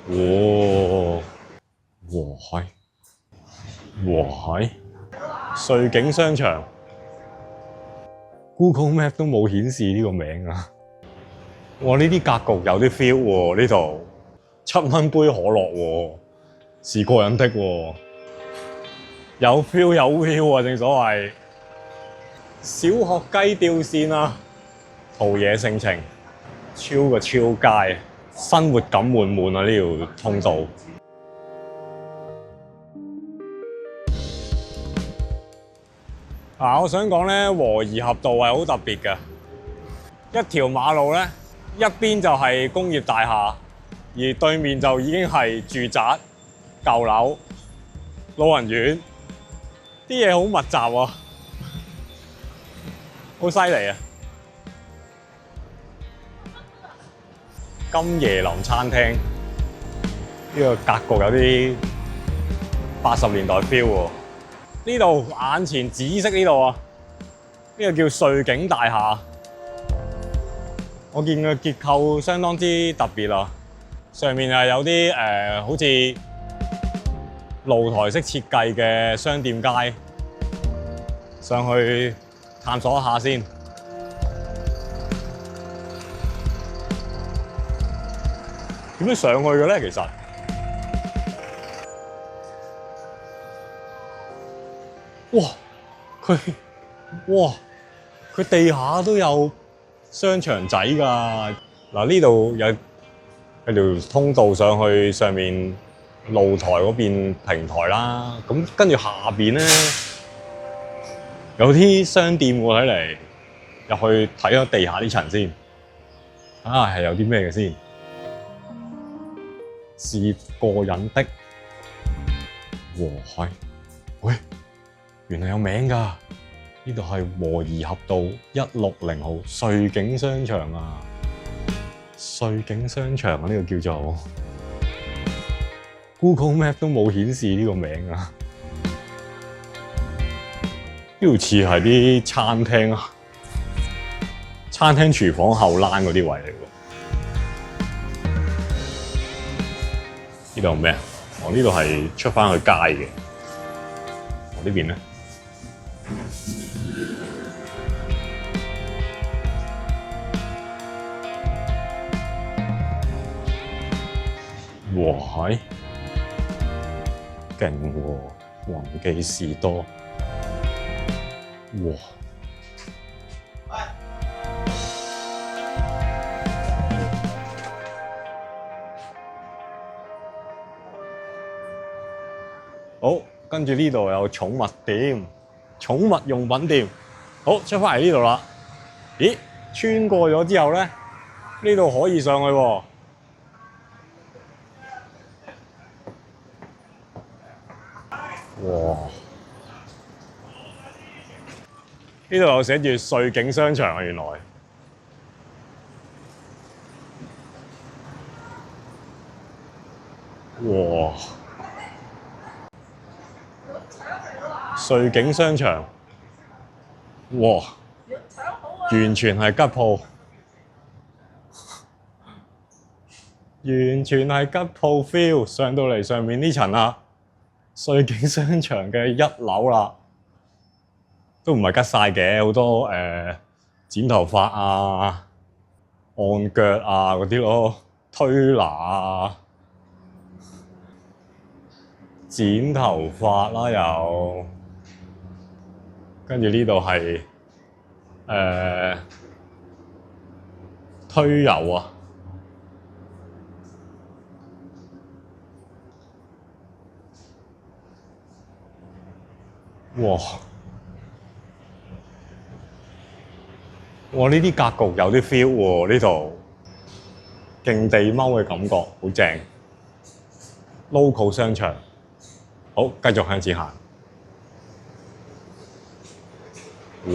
哇！哇哇！瑞景商場 ，Google Map 都冇顯示呢個名啊！哇！呢啲格局有啲 feel 喎，呢度7蚊杯可樂喎，是過癮的喎，有 feel 有 feel 啊！正所謂小學雞吊線啊，陶冶性情，超個超街，生活感滿滿啊！呢條通道。我想講咧，和宜合道係好特別嘅，一條馬路咧，一邊就係工業大廈，而對面就已經係住宅、舊樓、老人院，啲嘢好密集啊，好犀利啊！金椰林餐廳呢個格局有啲80年代 feel 喎。呢度眼前紫色呢度啊，呢個叫瑞景大廈。我見佢結構相當之特別啊，上面係有啲好似露台式設計嘅商店街，上去探索一下先。點樣上去嘅咧？其實佢地下都有商場仔㗎。嗱，呢度有條通道上去上面露台嗰邊平台啦。咁跟住下邊咧有啲商店喎，睇嚟入去睇下地下啲層先。係有啲咩嘅先？是過癮的。喂，原來有名㗎。呢度係和宜合道160號瑞景商場啊！瑞景商場啊，呢個叫做 Google Map 都冇顯示呢個名啊！呢度似係啲餐廳啊，餐廳廚房後欄嗰啲位嚟喎。呢度係咩啊？呢度係出返去街嘅。呢邊咧？哇！勁喎，宏記士多。哇！好，跟住呢度有寵物店、寵物用品店。好，出返嚟呢度啦。咦？穿過咗之後咧，呢度可以上去喎。哇！呢度有寫住瑞景商場啊，原來。哇！瑞景商場，哇！完全係吉鋪，完全係吉鋪 feel。上到嚟上面呢層啊，瑞景商場嘅1樓啦，都唔係吉晒嘅，好多剪頭髮啊、按腳啊嗰啲咯，推拿啊、剪頭髮啦又，跟住呢度係推油啊。哇！呢啲格局有啲 feel 喎，呢度勁地踎嘅感覺，好正。local 商場，好，繼續向前行。哇！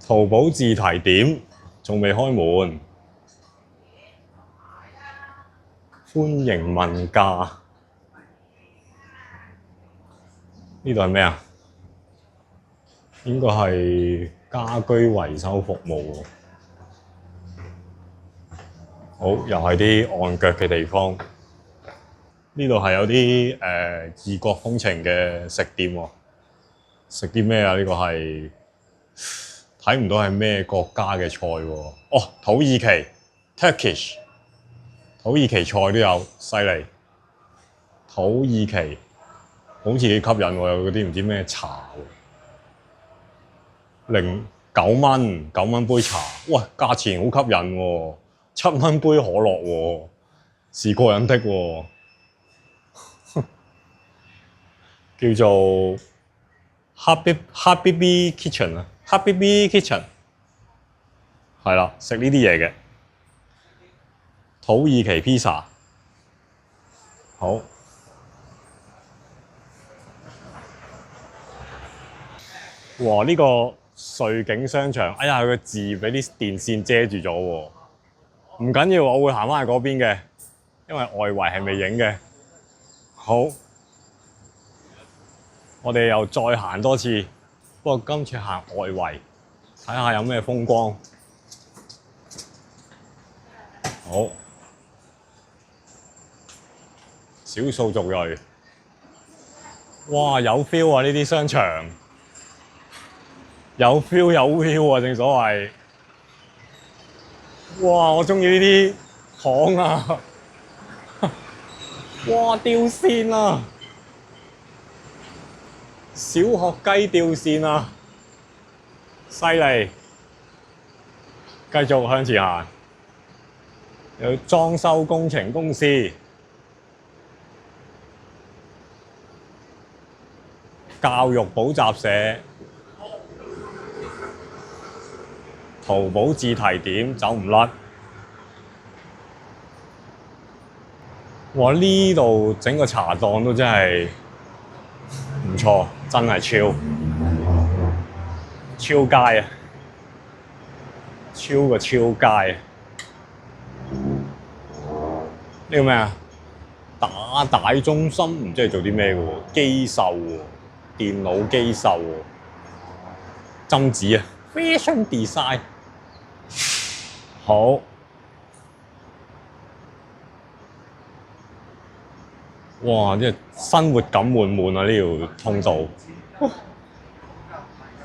淘寶自提點仲未開門，歡迎問價。呢度係咩啊？應該係家居維修服務喎。好，又係啲按腳嘅地方。呢度係有啲異國風情嘅食店喎。食啲咩啊？呢個係睇唔到係咩國家嘅菜喎。哦，土耳其 Turkish， 土耳其菜都有，犀利。土耳其好似幾吸引喎，有嗰啲唔知咩茶喎。9蚊杯茶，喂，價錢好吸引喎，7蚊杯可樂喎，是過癮的喎。叫做 Habibi Kitchen 啊 ，Habibi Kitchen 係啦，食呢啲嘢嘅土耳其披薩。好，哇！呢個瑞景商場，哎呀，佢個字俾啲電線遮住咗喎。唔緊要，我會行翻去嗰邊嘅，因為外圍係未影嘅。好。我哋又再行多次，不過今次行外圍，睇下有咩風光。好，少數族裔，哇，有 feel 啊！呢啲商場有 feel 有 feel 啊！正所謂，哇，我中意呢啲糖啊！哇，吊線啊！小學雞吊線啊，犀利！繼續向前行，有裝修工程公司、教育補習社、淘寶自提點走唔甩。哇！呢度整個茶檔都真係唔錯，真係超街啊！超個超街啊！呢個咩啊？打帶中心唔知係做啲咩嘅喎，機售喎，電腦機售喎，針紙啊 ，fashion design。好。哇！即係生活感滿滿啊！呢條通道，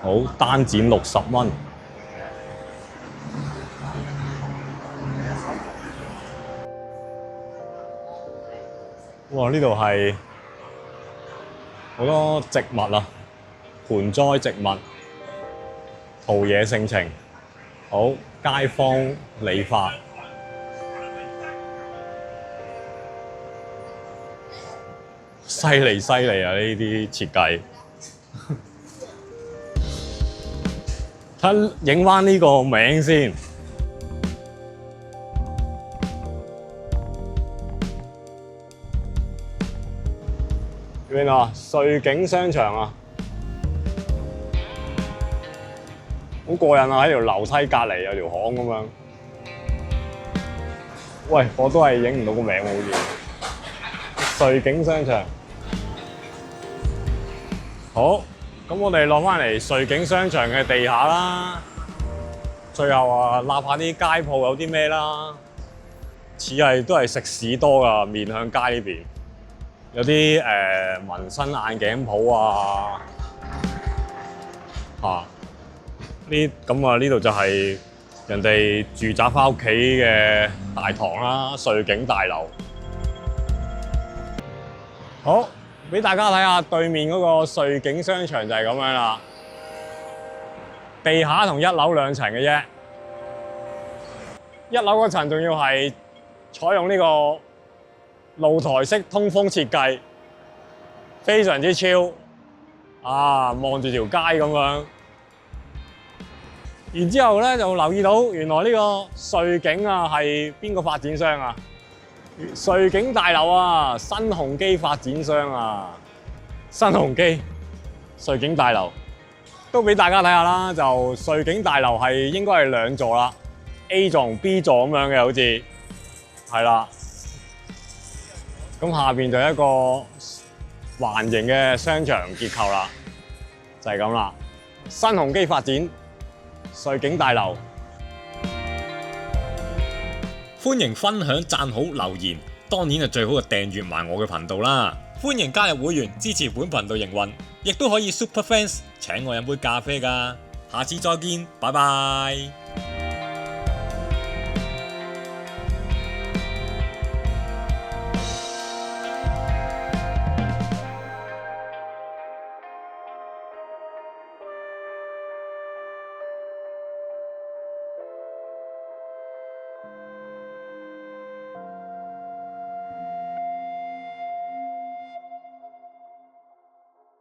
好，單剪60蚊。哇！呢度係好多植物啊，盆栽植物，陶冶性情。好，街坊理髮。犀利犀利啊！呢啲設計，睇影返呢個名先。邊啊？瑞景商場啊，好過癮啊！喺條樓梯隔離有條巷咁樣。喂，我都係影唔到個名喎，好似瑞景商場。好，咁我哋落返嚟瑞景商場嘅地下啦。最後啊，立下啲街鋪有啲咩啦？似係都係食肆多㗎，面向街呢邊有啲紋身眼鏡鋪啊，呢度就係人哋住宅返屋企嘅大堂啦，瑞景大樓。好。俾大家睇下對面嗰個瑞景商場就係咁樣啦，地下同1樓2層嘅啫，1樓嗰層仲要係採用呢個露台式通風設計，非常之超啊！望住條街咁樣，然之後咧就留意到原來呢個瑞景啊係邊個發展商啊？瑞景大樓啊，新鴻基發展商啊，新鴻基瑞景大樓都俾大家睇下啦。就瑞景大樓係應該係2座啦 ，A 座同 B 座咁樣嘅，好似係啦。咁下邊就一個環形嘅商場結構啦，就係咁啦。新鴻基發展瑞景大樓。歡迎分享、讚好、留言，當然係最好就訂閱埋我嘅頻道啦。歡迎加入會員支持本頻道營運，亦都可以 Super Fans 請我飲杯咖啡㗎。下次再見，拜拜。